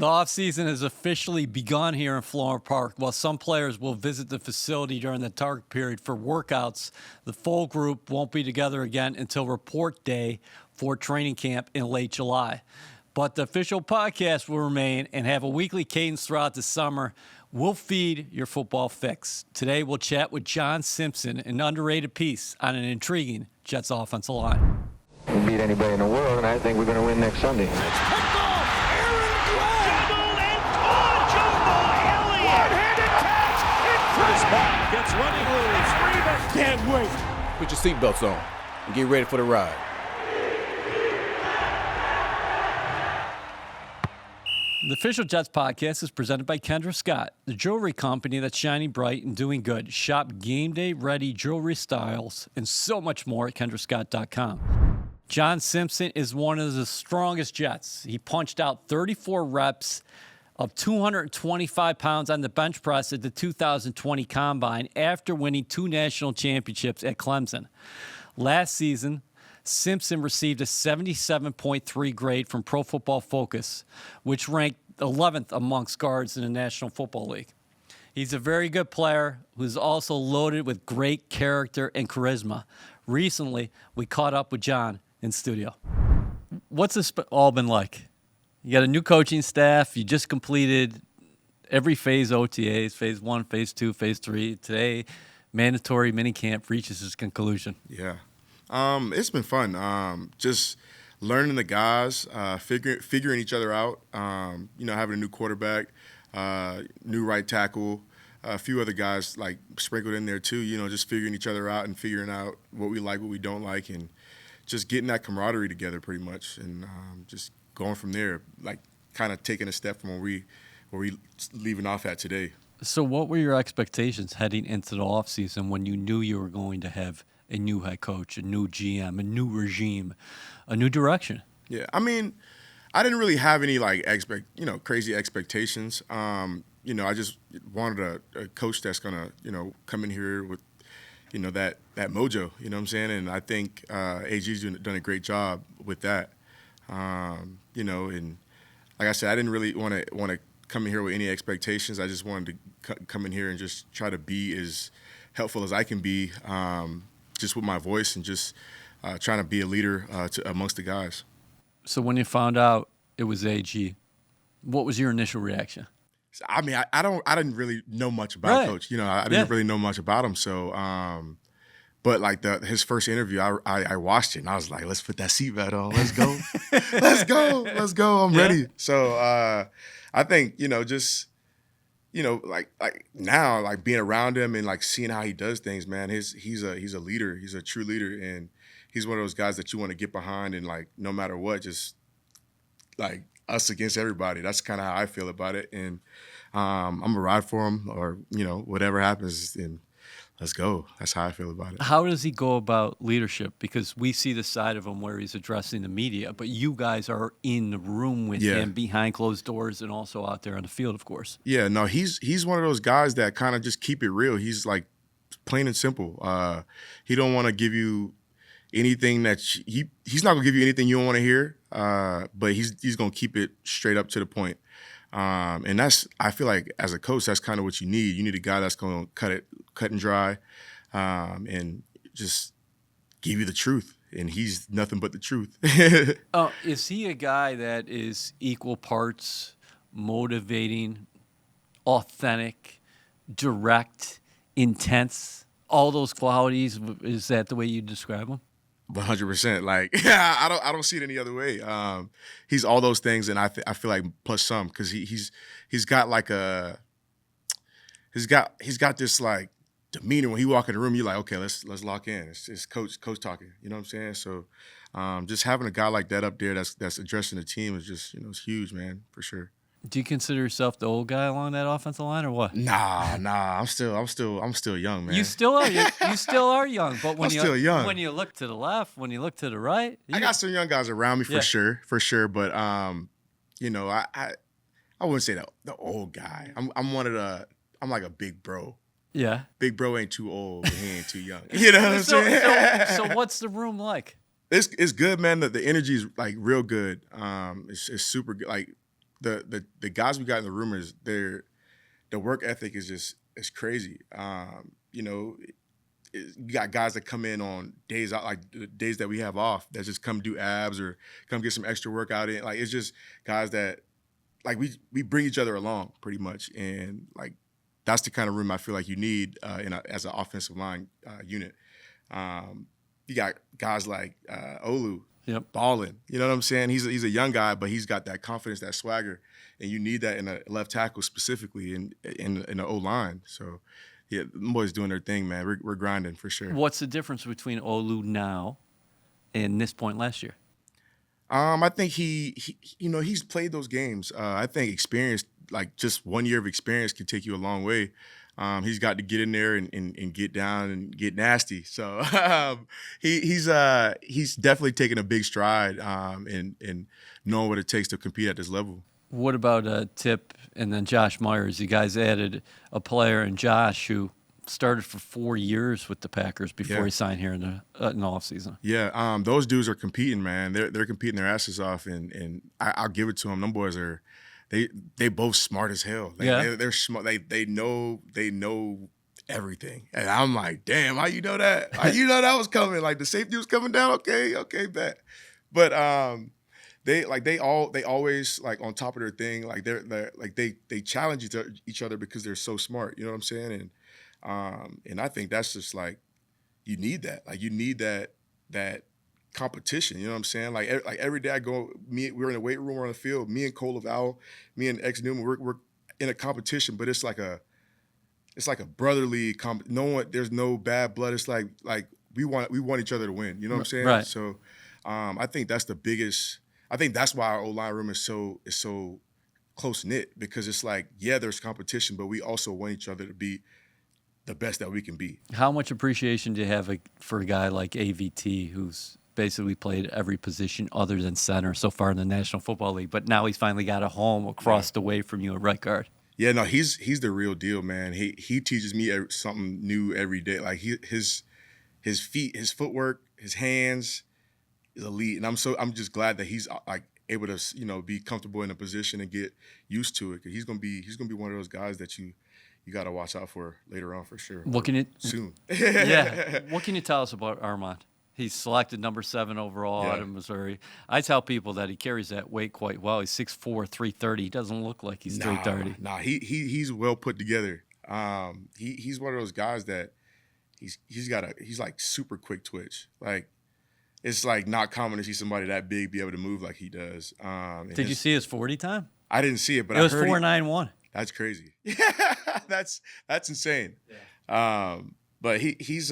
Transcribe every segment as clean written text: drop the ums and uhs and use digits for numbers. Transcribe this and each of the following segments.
The offseason has officially begun here in Florham Park. While some players will visit the facility during the target period for workouts, the full group won't be together again until report day for training camp in late July. But the official podcast will remain and have a weekly cadence throughout the summer. We'll feed your football fix. Today we'll chat with John Simpson, an underrated piece on an intriguing Jets offensive line. We beat anybody in the world, and I think we're going to win next Sunday. It's picked off. Aaron Glenn. Jumble and caught. Jumbo Elliott. One-handed catch. Incredible. Back gets running room. It's Reeves. Can't wait. Put your seatbelts on and get ready for the ride. The official Jets podcast is presented by Kendra Scott, the jewelry company that's shining bright and doing good. Shop game day ready jewelry styles and so much more at kendrascott.com. John Simpson is one of the strongest Jets. He punched out 34 reps of 225 pounds on the bench press at the 2020 Combine after winning 2 national championships at Clemson. Last season, Simpson received a 77.3 grade from Pro Football Focus, which ranked 11th amongst guards in the National Football League. He's a very good player who's also loaded with great character and charisma. Recently, we caught up with John in studio. What's this all been like? You got a new coaching staff. You just completed every phase OTAs, phase 1, phase 2, phase 3. Today, mandatory minicamp reaches its conclusion. Yeah. It's been fun. Just learning the guys, figuring each other out. Having a new quarterback, new right tackle, a few other guys like sprinkled in there too. Just figuring each other out and figuring out what we like, what we don't like, and just getting that camaraderie together pretty much, and just going from there. Like kind of taking a step from where we leaving off at today. So, what were your expectations heading into the offseason when you knew you were going to have a new head coach, a new GM, a new regime, a new direction? Yeah, I mean, I didn't really have any crazy expectations. I just wanted a coach that's gonna, come in here with, that mojo. You know what I'm saying? And I think AG's done a great job with that. And like I said, I didn't really want to come in here with any expectations. I just wanted to come in here and just try to be as helpful as I can be. Just with my voice and just trying to be a leader amongst the guys. So when you found out it was AG, what was your initial reaction? I mean, I didn't really know much about Coach. I didn't really know much about him. So, but like his first interview, I watched it and I was like, let's put that seatbelt on. Let's go, let's go. I'm ready. So I think just. Like now, like being around him and like seeing how he does things, man, he's a leader. He's a true leader, and he's one of those guys that you want to get behind and like no matter what, just like us against everybody. That's kind of how I feel about it, and I'm gonna ride for him, or whatever happens, and let's go. That's how I feel about it. How does he go about leadership? Because we see the side of him where he's addressing the media, but you guys are in the room with him behind closed doors and also out there on the field, of course. Yeah, no, he's one of those guys that kind of just keep it real. He's like plain and simple. He don't want to give you anything that he's not gonna give you anything you don't want to hear. But he's gonna keep it straight up to the point. And I feel like as a coach, that's kind of what you need. You need a guy that's going to cut and dry, and just give you the truth. And he's nothing but the truth. Is he a guy that is equal parts motivating, authentic, direct, intense? All those qualities, is that the way you describe him? 100%. Like, I don't see it any other way. He's all those things, and I feel like plus some, because he's got like he's got this like demeanor when he walk in the room. You're like, okay, let's lock in. It's coach talking. You know what I'm saying? So, just having a guy like that up there that's addressing the team is just it's huge, man, for sure. Do you consider yourself the old guy along that offensive line, or what? Nah. I'm still young, man. You still are. You still are young. But when I'm still young. When you look to the left, when you look to the right, I got some young guys around me for sure. But I wouldn't say the old guy. I'm like a big bro. Yeah. Big bro ain't too old, but he ain't too young. You know what I'm saying? So what's the room like? It's good, man. The energy is like real good. It's super good. Like the guys we got in the room the work ethic is crazy. You know, you got guys that come in on days out, like the days that we have off, that just come do abs or come get some extra workout in. Like, it's just guys that, like, we bring each other along pretty much, and like that's the kind of room I feel like you need as an offensive line unit. You got guys like Olu, balling. You know what I'm saying? He's a young guy, but he's got that confidence, that swagger, and you need that in a left tackle specifically in the O line. So. Yeah, the boys doing their thing, man. We're grinding for sure. What's the difference between Olu now and this point last year? I think he's played those games. I think experience, like just 1 year of experience, can take you a long way. He's got to get in there and get down and get nasty. So he's definitely taken a big stride in knowing what it takes to compete at this level. What about Tip and then Josh Myers? You guys added a player in Josh who started for 4 years with the Packers before he signed here in the offseason. Yeah, those dudes are competing, man. They're competing their asses off, and I'll give it to them. Them boys are they both smart as hell. They're smart. They know everything, and I'm like, damn, how you know that? How you know that was coming? Like the safety was coming down. Okay, bet. But They always like on top of their thing. Like they're like they challenge each other because they're so smart. You know what I'm saying? And I think that's just like you need that. Like you need that competition. You know what I'm saying? Like every day I go, we're in the weight room, we're on the field. Me and Cole Laval, me and X Newman, we're in a competition, but it's like a brotherly there's no bad blood. It's like we want each other to win. You know what I'm saying? Right. So I think that's the biggest. I think that's why our O-line room is so close-knit, because it's like, yeah, there's competition, but we also want each other to be the best that we can be. How much appreciation do you have for a guy like AVT, who's basically played every position other than center so far in the National Football League, but now he's finally got a home across the way from you at right guard? Yeah, no, he's the real deal, man. He teaches me something new every day. Like his feet, his footwork, his hands is elite, and I'm just glad that he's like able to be comfortable in a position and get used to it. Cause he's gonna be one of those guys that you got to watch out for later on for sure. Soon? Yeah. What can you tell us about Armand? He's selected number 7 overall out of Missouri. I tell people that he carries that weight quite well. He's 6'4", 330. He doesn't look like he's 330. Nah, he's well put together. He's one of those guys that he's like super quick twitch. Like, it's like not common to see somebody that big be able to move like he does. Did you see his 40 time? I didn't see it, but it was 4.91. That's crazy. Yeah, that's insane. Yeah. But he's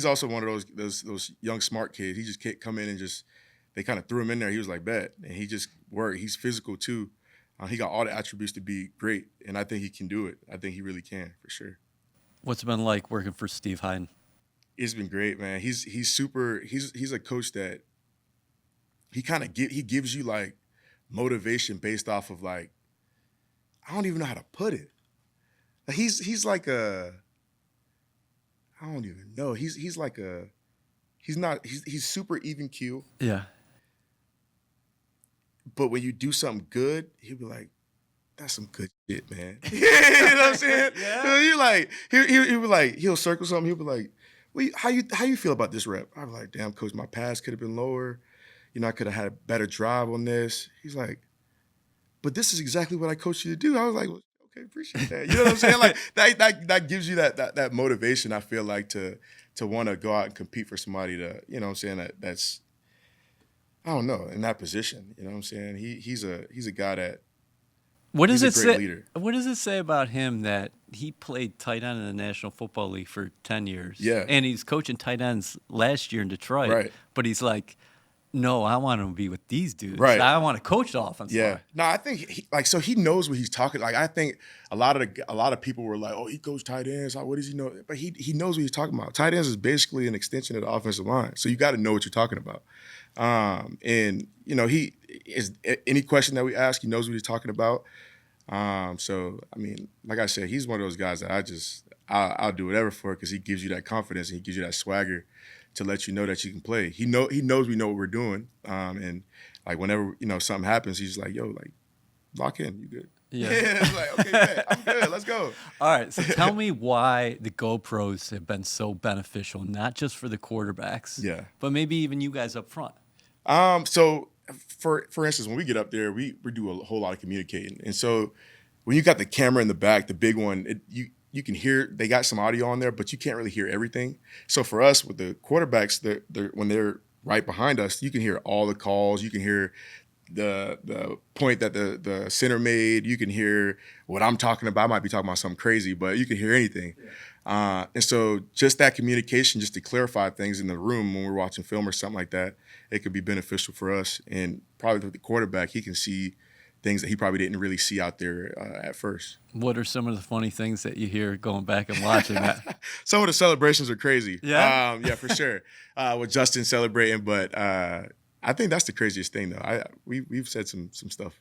also one of those young smart kids. He just can't come in and they kind of threw him in there. He was like, bet, and he just worked. He's physical too. He got all the attributes to be great, and I think he can do it. I think he really can for sure. What's it been like working for Steve Hyden? It's been great, man. He's super. He's a coach that he gives you like motivation based off of like, I don't even know how to put it. He's like I don't even know. He's super even keel. Yeah. But when you do something good, he'll be like, that's some good shit, man. You know what I'm saying? Yeah. He'll be like, he'll circle something. He'll be like, well, how you feel about this rep? I'm like, damn, coach, my pass could have been lower. I could have had a better drive on this. He's like, but this is exactly what I coached you to do. I was like, well, okay, appreciate that. You know what I'm saying? Like that gives you that motivation, I feel like, to want to go out and compete for somebody to, you know what I'm saying, that's, I don't know, in that position. You know what I'm saying? He's a guy that he's a great leader. What does it say about him that he played tight end in the National Football League for 10 years? Yeah. And he's coaching tight ends last year in Detroit. Right. But he's like, no, I want him to be with these dudes. Right. I want to coach the offense line. Yeah. No, I think he knows what he's talking. Like, I think a lot of people were like, oh, he coached tight ends. What does he know? But he knows what he's talking about. Tight ends is basically an extension of the offensive line. So you got to know what you're talking about. And he is, any question that we ask, he knows what he's talking about. So I mean, like I said, he's one of those guys that I'll do whatever for, because he gives you that confidence and he gives you that swagger to let you know that you can play. He knows we know what we're doing. And like whenever something happens, he's like, yo, like lock in. You good? Yeah. It's like, okay, man, I'm good. Let's go. All right. So tell me why the GoPros have been so beneficial, not just for the quarterbacks, but maybe even you guys up front. So for instance, when we get up there, we do a whole lot of communicating. And so when you got the camera in the back, the big one, you can hear, they got some audio on there, but you can't really hear everything. So for us with the quarterbacks, when they're right behind us, you can hear all the calls. You can hear the point that the center made. You can hear what I'm talking about. I might be talking about something crazy, but you can hear anything. And so just that communication, just to clarify things in the room when we're watching film or something like that, it could be beneficial for us. And probably with the quarterback, he can see things that he probably didn't really see out there at first. What are some of the funny things that you hear going back and watching that? Some of the celebrations are crazy. Yeah? Yeah, for sure. With Justin celebrating, but I think that's the craziest thing, though. We've said some stuff.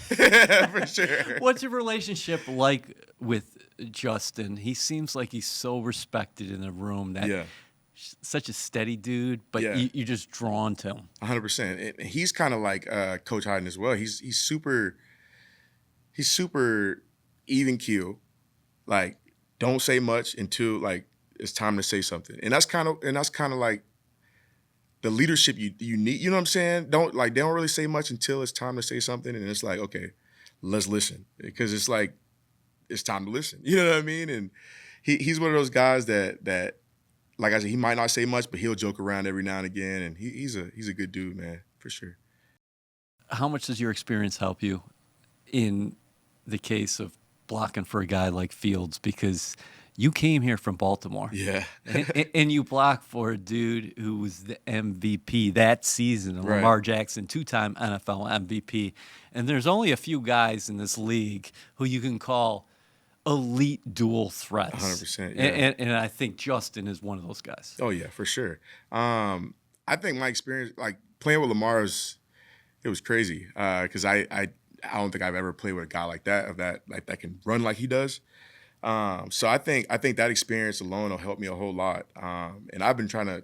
For sure. What's your relationship like with Justin? He seems like he's so respected in the room that such a steady dude, but you're just drawn to him. 100%. And he's kind of like Coach Hyden as well. He's super even keel. Like, don't say much until like it's time to say something. And that's kind of like the leadership you need. You know what I'm saying? They don't really say much until it's time to say something, and it's like, okay, let's listen, because it's like it's time to listen. You know what I mean? And he's one of those guys that like I said, he might not say much, but he'll joke around every now and again, and he's a good dude, man, for sure. How much does your experience help you in the case of blocking for a guy like Fields? Because you came here from Baltimore. Yeah. and you blocked for a dude who was the MVP that season, Right. Lamar Jackson, 2-time NFL MVP. And there's only a few guys in this league who you can call elite dual threats. 100%. Yeah. And I think Justin is one of those guys. Oh, yeah, for sure. I think my experience, like, playing with Lamar it was crazy, because I don't think I've ever played with a guy like that, that can run like he does. So I think that experience alone will help me a whole lot. And I've been trying to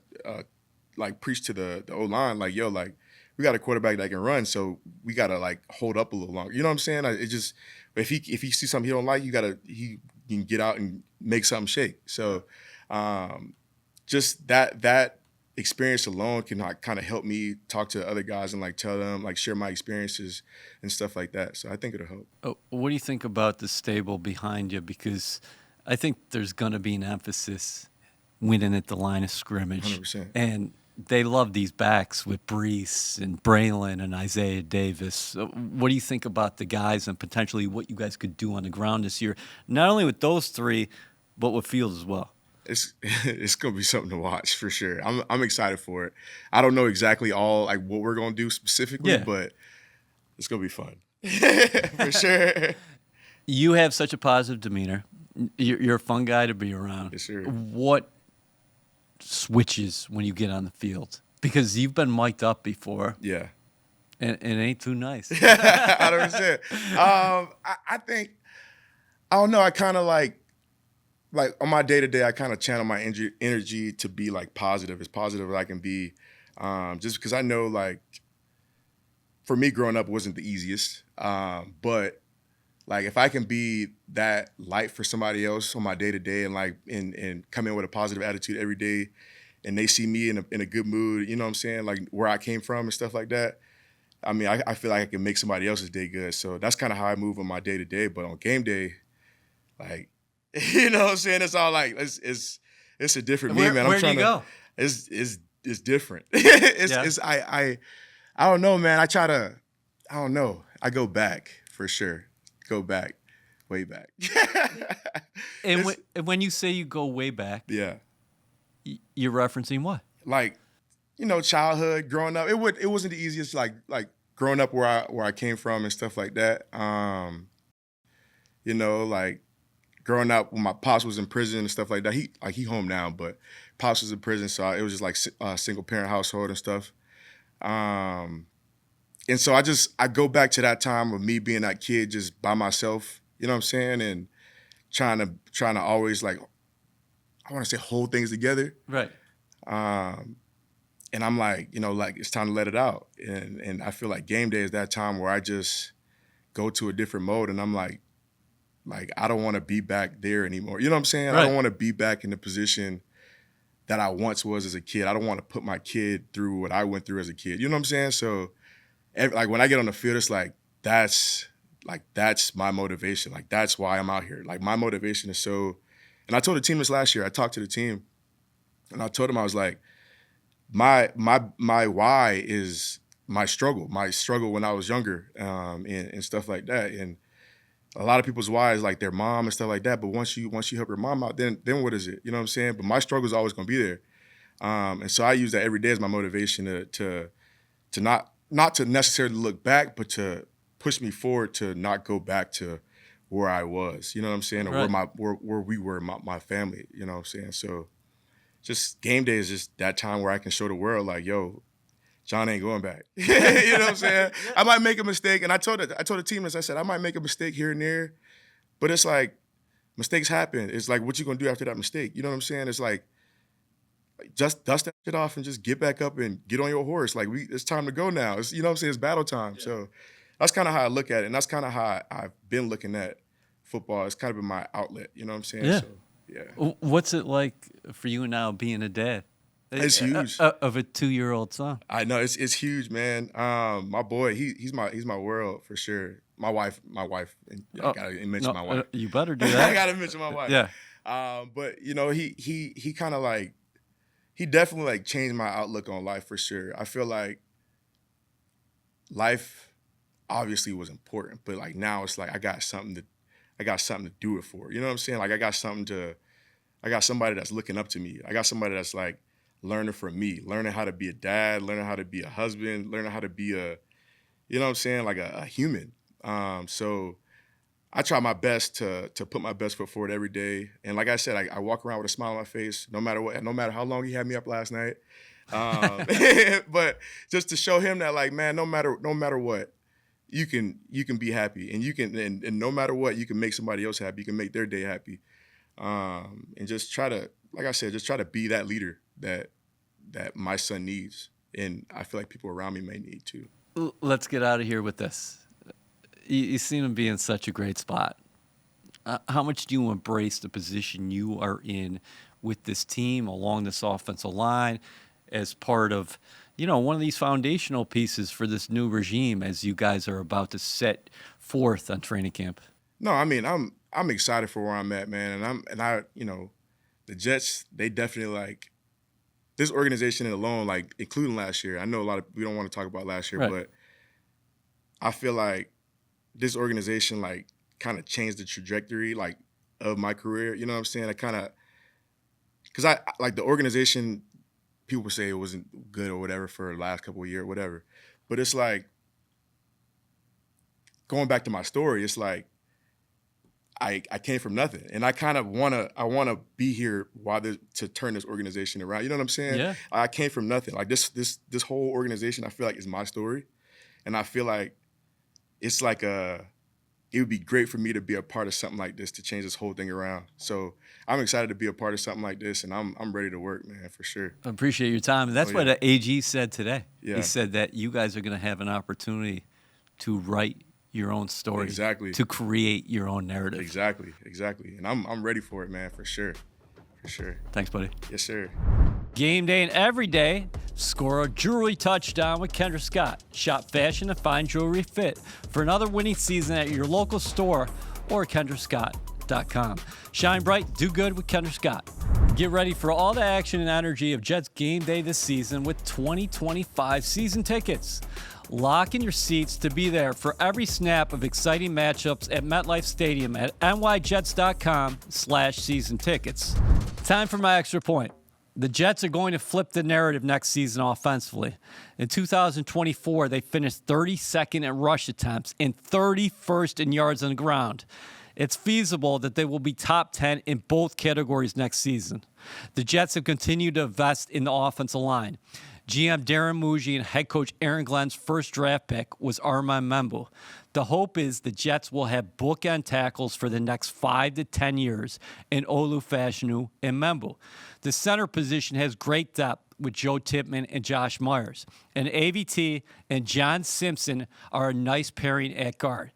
like preach to the O-line, like, yo, like, we got a quarterback that can run, so we gotta like hold up a little longer. You know what I'm saying? It just, if he sees something he don't like, he can get out and make something shake. So just that experience alone can like kind of help me talk to other guys and like tell them, like, share my experiences and stuff like that. So I think it'll help. What do you think about the stable behind you? Because I think there's going to be an emphasis winning at the line of scrimmage. 100%. And they love these backs with Brees and Braylon and Isaiah Davis. So what do you think about the guys and potentially what you guys could do on the ground this year? Not only with those three, but with Fields as well. It's gonna be something to watch for sure. I'm excited for it. I don't know exactly all like what we're gonna do specifically, but it's gonna be fun for sure. You have such a positive demeanor. You're a fun guy to be around. Yes, sir. What switches when you get on the field? Because you've been mic'd up before. Yeah. And it ain't too nice. 100%. I think, I don't know. I kind of like on my day-to-day, I kind of channel my energy to be like positive, as positive as I can be. Just because I know, like, for me growing up, it wasn't the easiest. But like, if I can be that light for somebody else on my day-to-day and like, and come in with a positive attitude every day, and they see me in a good mood, you know what I'm saying? Like, where I came from and stuff like that. I mean, I feel like I can make somebody else's day good. So that's kind of how I move on my day-to-day. But on game day, like, you know what I'm saying? It's all like, it's a different me, man. Where do you go? It's different. I don't know, man. I don't know. I go back for sure. Go back, way back. And when you say you go way back, yeah, you're referencing what? Like, you know, childhood, growing up. It wasn't the easiest, like growing up where I came from and stuff like that. You know, like, growing up when my pops was in prison and stuff like that. He home now, but pops was in prison, so it was just like a single parent household and stuff. And so I go back to that time of me being that kid just by myself, you know what I'm saying, and trying to always, like, I want to say, hold things together. Right. And I'm like, you know, like, it's time to let it out. And I feel like game day is that time where I just go to a different mode, and I'm like I don't want to be back there anymore. You know what I'm saying? Right. I don't want to be back in the position that I once was as a kid. I don't want to put my kid through what I went through as a kid. You know what I'm saying? So, like when I get on the field, it's like that's my motivation. Like that's why I'm out here. Like my motivation is so. And I told the team this last year. I talked to the team, and I told them I was like, my why is my struggle when I was younger, and stuff like that. And a lot of people's why is like their mom and stuff like that. But once you help your mom out, then what is it? You know what I'm saying? But my struggle is always going to be there. And so I use that every day as my motivation to not to necessarily look back, but to push me forward to not go back to where I was. You know what I'm saying? Or right. where we were, my family. You know what I'm saying? So just game day is just that time where I can show the world like, yo, John ain't going back. You know what I'm saying? Yeah. I might make a mistake. And I told the team this, I said, I might make a mistake here and there, but it's like, mistakes happen. It's like, what you gonna do after that mistake? You know what I'm saying? It's like, just dust that shit off and just get back up and get on your horse. Like, it's time to go now. It's, you know what I'm saying? It's battle time. Yeah. So that's kind of how I look at it. And that's kind of how I've been looking at football. It's kind of been my outlet. You know what I'm saying? Yeah. So, yeah. What's it like for you now being a dad? It's huge. Of a 2-year-old son. I know it's huge, man. My boy, he's my world for sure. My wife. And I gotta mention my wife. You better do that. I gotta mention my wife. Yeah. But you know, he kind of like, he definitely like changed my outlook on life for sure. I feel like life obviously was important, but like now it's like I got something to do it for. You know what I'm saying? Like I got somebody that's looking up to me. I got somebody that's like learning from me, learning how to be a dad, learning how to be a husband, learning how to be a, you know what I'm saying, like a human. So I try my best to put my best foot forward every day. And like I said, I walk around with a smile on my face, no matter what, no matter how long he had me up last night. But just to show him that, like, man, no matter what, you can be happy, and you can, and no matter what, you can make somebody else happy. You can make their day happy. And just try to, like I said, just try to be that leader that my son needs, and I feel like people around me may need too. Let's get out of here with this. You seem to be in such a great spot. How much do you embrace the position you are in with this team along this offensive line as part of, one of these foundational pieces for this new regime as you guys are about to set forth on training camp? No, I mean, I'm excited for where I'm at, man, and I the Jets, they definitely, like, this organization alone, like, including last year. I know we don't want to talk about last year, right, but I feel like this organization, like, kind of changed the trajectory, like, of my career. You know what I'm saying? Because I like the organization, people say it wasn't good or whatever for the last couple of years, whatever. But it's like, going back to my story, it's like, I came from nothing, and I kind of wanna be here to turn this organization around. You know what I'm saying? Yeah. I came from nothing. Like this whole organization, I feel like is my story, and I feel like it's like it would be great for me to be a part of something like this to change this whole thing around. So I'm excited to be a part of something like this, and I'm ready to work, man, for sure. I appreciate your time. And that's what the AG said today. Yeah. He said that you guys are going to have an opportunity to write your own story. Exactly. To create your own narrative. Exactly. And I'm ready for it, man, for sure. Thanks, buddy. Yes, sir. Game day and every day, score a jewelry touchdown with Kendra Scott. Shop fashion and fine jewelry fit for another winning season at your local store or KendraScott.com. Shine bright, do good with Kendra Scott. Get ready for all the action and energy of Jets game day this season with 2025 season tickets. Lock in your seats to be there for every snap of exciting matchups at MetLife Stadium at nyjets.com/season tickets. Time for my extra point. The Jets are going to flip the narrative next season offensively. In 2024, they finished 32nd in rush attempts and 31st in yards on the ground. It's feasible that they will be top 10 in both categories next season. The Jets have continued to invest in the offensive line. GM Darren Muji and head coach Aaron Glenn's first draft pick was Armand Membo. The hope is the Jets will have bookend tackles for the next 5 to 10 years in Olu Fashanu and Membo. The center position has great depth with Joe Tippmann and Josh Myers. And AVT and John Simpson are a nice pairing at guard.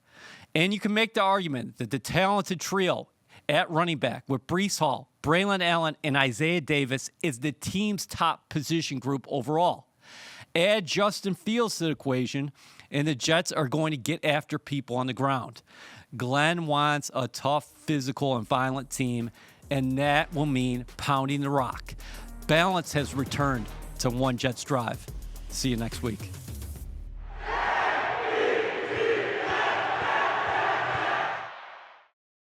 And you can make the argument that the talented trio at running back with Breece Hall, Braylon Allen, and Isaiah Davis is the team's top position group overall. Add Justin Fields to the equation, and the Jets are going to get after people on the ground. Glenn wants a tough, physical, and violent team, and that will mean pounding the rock. Balance has returned to One Jets Drive. See you next week.